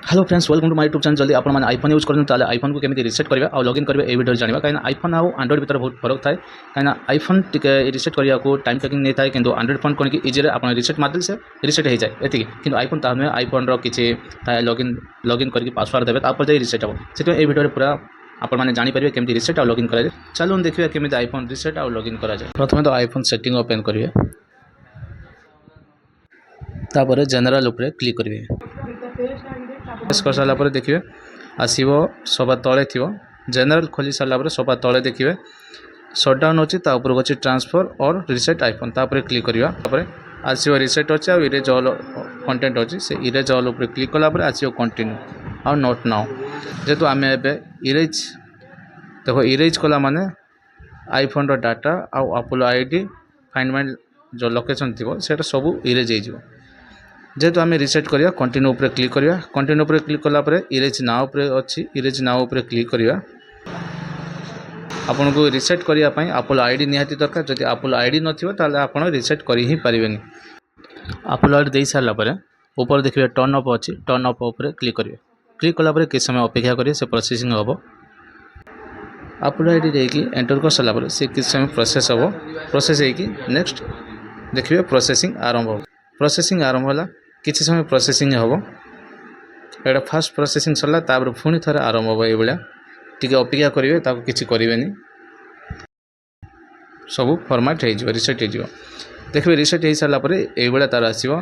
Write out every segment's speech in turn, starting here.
Hello friends welcome to my YouTube channel. जल्दी आप iPhone use करते आईफोन को केमी रिसेट करेंगे और लॉगिन करेंगे ये वीडियो जाना कहीं आईफोन आउ एंड्रॉइड भर बहुत फरक थाए कहीं आईफोन टी रिसेट करने को टाइम टेकिंग नहीं थाए कि एंड्रॉइड फोन कौन कि इजी आप रिसेट मारदे से रिसेट हो जाए ये कि आईफोन ता नुहे आईफोन किसी लॉगिन करके पासवर्ड देवे तापर जाए रिसेट हम से वीडियो पूरा आपण मैंने जानीपर केमी रिसेट और लॉगिन कराए। चलो देखिए केमी आईफोन रिसेट और लॉगिन करा जाए। प्रथम तो आईफोन सेटिंग ओपन करेंगे तापर जनरल उपरे क्लिक करेंगे। प्रेस कर सारापर देखिए आसव सभा तले थी जनरल खोली सारापर सभा तले देखिए सटडाउन अच्छी तापर अच्छी ट्रांसफर और रिसेट आईफोन तापर क्लिक करवा आसव रिसेट अच्छे आ इरेज ऑल कंटेंट अच्छी से इरेज ऑल उपर क्लिक कलापर आसव कंटिन्यू आ नॉट नाउ जेहेतु आम इरेज देखो इरेज कला माने आईफोन डाटा आउ एप्पल आईडी फाइंड माई जो लोकेशन थी से सब इरेज हो जेहेतु आम रिसेट करिया कंटिन्यू उपरे क्लिक करिया कंटिन्यू उपरे क्लिक कलापर इरेज नाउ उपरे अच्छी इरेज नाउ उपरे क्लिक करिया आपन को रिसेट करिया पई एप्पल आईडी निहाती दरकार जदि एप्पल आईडी नथिबो ताले आपन रिसेट करि ही परिबेनी। एप्पल आईडी दे सारला परे ऊपर देखिए टर्न अप अच्छी टर्न अप उपरे क्लिक करिवे क्लिक कलापर किछ समय अपेक्षा करिए से प्रोसेसिंग होबो एप्पल आईडी देकी एंटर कर सारला परे से किछ समय प्रोसेस होबो प्रोसेस हेकी नेक्स्ट देखिए प्रोसेसिंग आरंभ हो प्रोसेसिंग आरंभ होला किसी समय प्रोसेसिंग हम एटा फास्ट प्रोसेसिंग सरला तापर पुणी थे आरंभ हम ये टी अपेक्षा करेंगे किसी करें सब फॉर्मेट हो रिसेट हो देखिए रिसेट हो सारापर ये तार आसो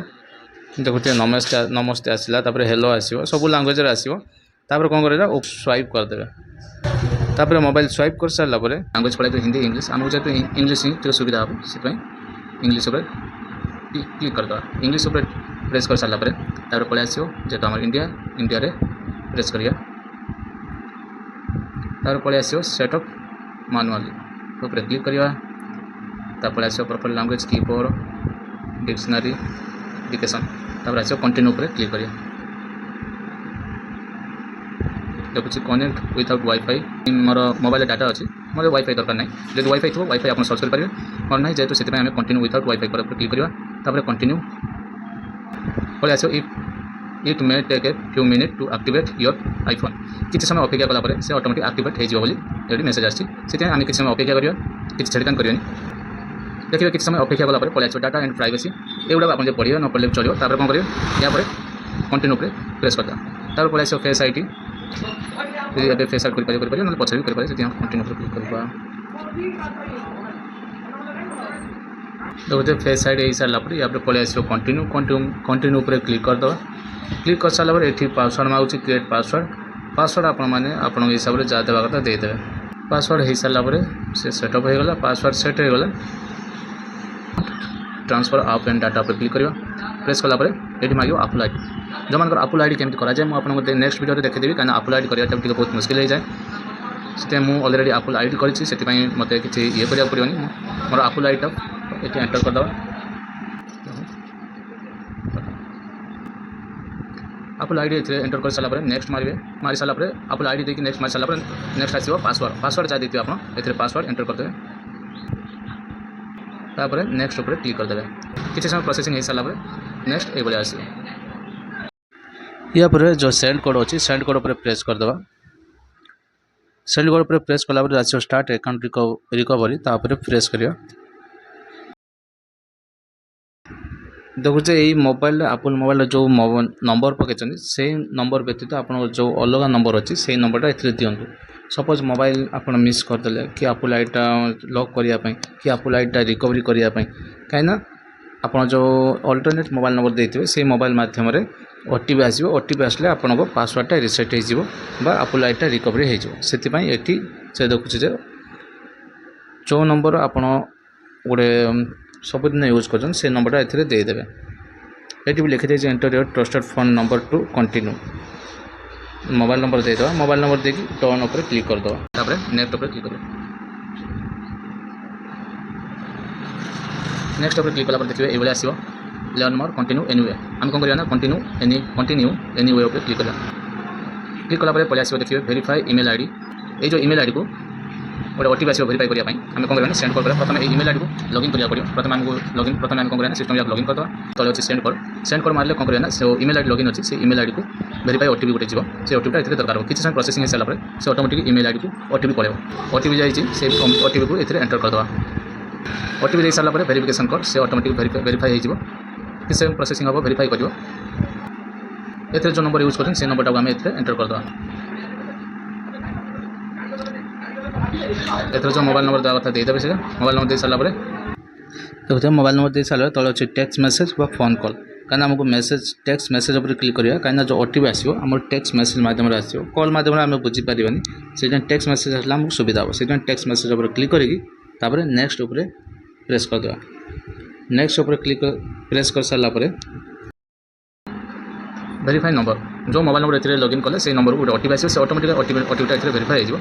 देखते नमस्ते नमस्ते आसला हेलो आसो सब लांगुएज आसो कौन कर स्वाइप करदे तापर मोबाइल स्वाइप कर सारापर लांगुएज पढ़ाई हिंदी इंग्लिश आमको जेहतु इंग्लिश ही सुविधा हम से इंग्लिश क्लिक करदे इंग्लिश प्रेस कर सारापर तापर पलि आसो जेहतु आम इंडिया इंडिया रे प्रेस करिया तापर पलि आसो सेटअप मैनुअली ऊपर क्लिक करिया तापर आसो proper language keyboard dictionary application तापर आसो कंटिन्यू ऊपर क्लिक करिया देखुची कनेक्ट विदाउट वाईफाई मोर मोबाइल डाटा अच्छी मोर वाईफाई दरकार नहीं जब वाईफाई थो वाईफाई आप सर्च करेंगे और ना जेहतु से आम कंटिन्यू विदाउट वाईफाई पर क्लिक करिया तापर कंटिन्यू पलि आसो it may take a few minute to activate your iPhone किसी समय अपेक्षा कलापर से ऑटोमेटिक एक्टिवेट हो मेसेज आसी आम किसी समय अपेक्षा करिया किसी छेड़खान करें देखिए किसी समय अपेक्षा कलापर पलि आसो डाटा एंड प्राइवेसी एगुड़ा आप पढ़िए न पढ़ले चलो तापर कौन करेंगे या कंटिन्यू पर प्रेस करदा तापर पलि आसो फेस आईडी ये फेस आइड कर ना पछे भी करें कंटिन्यू पर क्लिक करवा देखते फेस आईडी हो सारापर या पलि आसो कंटिन्यू कंटिन्यू पर क्लिक करदे क्लिक कर सारापर ये पासवर्ड मांगुची क्रिएट पासवर्ड आपण हिसाब से जहाँ देवा कथा देदे पासवर्ड हो सारापर से सेटअप हो गला पासवर्ड सेट हो गला ट्रांसफर आप एंड डाटा पर क्लिक करवा प्रेस कलापर ये मांगो एप्पल आईडी जो मान एप्पल आईडी केमी कराए मुझे नेक्स्ट वीडियो देखीदेवी कहीं एप्पल आईडी कराया बहुत मुश्किल हो जाए से मुझे ऑलरेडी एप्पल आईडी करी मत किसी ये करा पड़ोनी मोर एप्पल आईडी ये एंटर करदे एप्पल आईडी एंटर कर सारापर नेक्स्ट मारी सारापर एप्पल आईडी देखिए नेक्स्ट मारी सारापर नेक्स्ट आसो पासवर्ड जहाँ देखिए आप पासवर्ड एंटर करदे तापर नेक्स्ट ऊपर क्लिक करदे किसी समय प्रोसेसिंग हो सारापर नेक्स्ट ये आसो या पर जो सेंड कोड अच्छी सेंड कोड पर प्रेस करदे सेंड कोड पर प्रेस कलापर आसो स्टार्ट अकाउंट रिकवरी तापर प्रेस करिया देखुचे यही मोबाइल एप्पल मोबाइल जो नंबर पकड़ से नंबर व्यतीत आप जो अलग नंबर अच्छी से नंबरटा ए दिंतु सपोज मोबाइल आप मिस करदे कि एप्पल आईडीटा लॉक करने कि एप्पल आईडीटा रिकवरी करने कहीं आप जो अल्टरनेट मोबाइल नंबर देते से मोबाइल मध्यम ओटीपी आसो ओटीपी आसले आपन पासवर्डटा रिसेट हो एप्पल आईडीटा रिकवरी से देखुचे जो नंबर आप गोटे सबुदिन यूज कर से नंबरटा ए देदेवे ये भी लिखी जाए enter your trusted phone number to continue mobile number देदेवा मोबाइल नंबर देखिए टर्न उपर क्लिक करदे नेक्स्ट उपर क्लिक कर नेक्स्ट उपर क्लिक कलापर देखिए ये आसो लर्न मोर कंटिन्यू एनीवे आम कौन करना कंटिन्यू एनीवे उपर क्लिक कला पलि आसो देखिए वेरीफाई ईमेल आईडी ये जो ईमेल आईडी को गोटे ओटीपी आसो भेरीफाई करने आम कौन करना सेंड कॉल करा प्रथम ईमेल आईडी को लॉगिन करा पड़ो प्रथम आमको लॉगिन प्रथम आम कौन करना सिस्टम लॉगिन करदे तले अच्छे सेंड कॉल मारे कौन करना से ईमेल आईडी लॉगिन अच्छी से ईमेल आईडी को भेरीफाई ओटीपी गोटे जीव से ओटीपी ये दरकार हो किसी समय प्रोसेसिंग हो सारा से ऑटोमेटिक ईमेल आईडी को ओटीपी पड़े ओटीपी जाइए से ओटीपी को ये एंटर करदे ओटीपी दे सारा वेरिफिकेशन कोड से ऑटोमेटिक वेरीफाई हो किसी समय प्रोसेसिंग हम वेरीफाई कर एथे जो नंबर यूज कर से नंबर टाक आम एंटर करदे एथर जो मोबाइल नंबर देवा कथा देदेवे से मोबाइल नंबर दे सारा देखते मोबाइल नंबर दे सारा तले अच्छे टेक्स्ट मेसेज व फोन कॉल कहीं आमको मेसेज टेक्स्ट मेसेज उपर क्लिक करिया कहीं जो ओटीपी आसो आम टेक्स्ट मेसेज माध्यम आसो कॉल माध्यम आम बुझीपारानी से टेक्स्ट मेसेज आसला आमको सुविधा हो से टेक्स्ट मेसेज उपर क्लिक करके नेक्स्ट उपर प्रेस करदे नेक्स्ट उपर क्लिक प्रेस कर सारा वेरीफाई नंबर जो मोबाइल नंबर ये लॉगिन कले से नंबर को ओटीपी आसो से ऑटोमेटिक ओटीपी ये वेरीफाई हो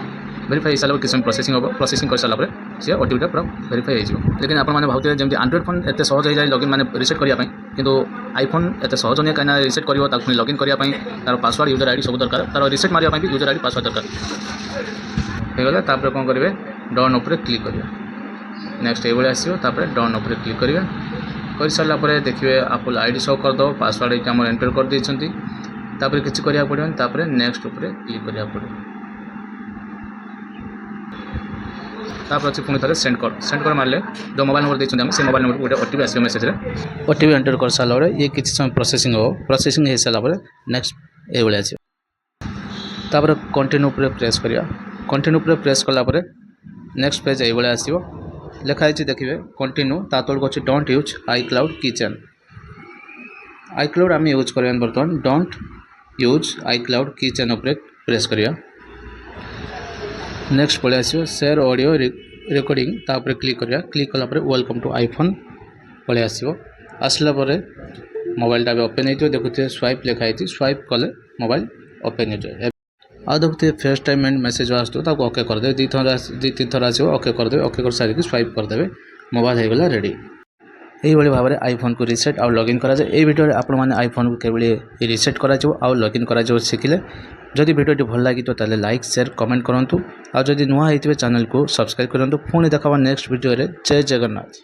वेरीफाई हो सारा किसी प्रोसेसिंग हम प्रोसेसिंग कर सारा से ओटीपी पूरा वेरीफाई हो लेकिन आपने भावते जमी एंड्रॉइड फोन एत सहज हो जाए लॉगिन मैंने रिसेट करने किंतु आईफोन एत सहज नहीं कहीं रिसेट कर लॉगिन करने तार पासवर्ड यूजर आईडी सब दरकार तार रिसेट मारने भी यूजर आईडी पासवर्ड दरकार होगा तापर कौन करेंगे डन उपर क्लिक करेंगे नेक्स्ट ये आसो डन उपर क्लिक करेंगे कर सारापर देखिए एप्पल आईडी शो करदे पासवर्ड ये आम एंटर कर देती किसी करा पड़े नेक्स्ट उपर क्लिक करा पड़े तापर अच्छे पुणी थे सेंड कर मारे जो मोबाइल नंबर देखते से मोबाइल नंबर गोटे ओटीपी आसो मेसेज ओटीपी एंटर कर सारा ये किसी समय प्रोसेसिंग हो प्रोसेसिंग हो सारापर नेक्स्ट ये आसो कंटिन्यू पर प्रेस करिया कंटिन्यू पर प्रेस कलापर नेक्स्ट पेज ये आसो लिखाई देखिए कंटिन्यू तलक अच्छे don't use iCloud kitchen iCloud आम यूज करें बर्तमान डोंट यूज iCloud किचन उपर प्रेस करिया नेक्स्ट पड़े आसो शेयर ऑडियो रिकॉर्डिंग तापर क्लिक करिया क्लिक कलापर वेलकम टू आईफोन पड़े आसो आसला मोबाइल भी ओपन हो देखुए स्वाइप लिखाई स्वाइप कले मोबाइल ओपन हो जाए आ देखते फर्स्ट टाइम एंड मेसेज आसो ओके करदे दी तीन थर आसो ओके करदे ओके कर सारिक स्वाइप करदे मोबाइल हो गला रेडी यही भाव में आईफोन को रिसेट आउ लॉगिन करा जाए ये वीडियो आपण मैंने आईफोन को केवल रिसेट करा आउ लॉगिन करा शिखिले जदि वीडियो भल लगी तो लाइक शेयर कमेंट करूँ आदि नुआ होते चैनल को सब्सक्राइब करूँ पुणी देखा नेक्स्ट वीडियो जय जगन्नाथ।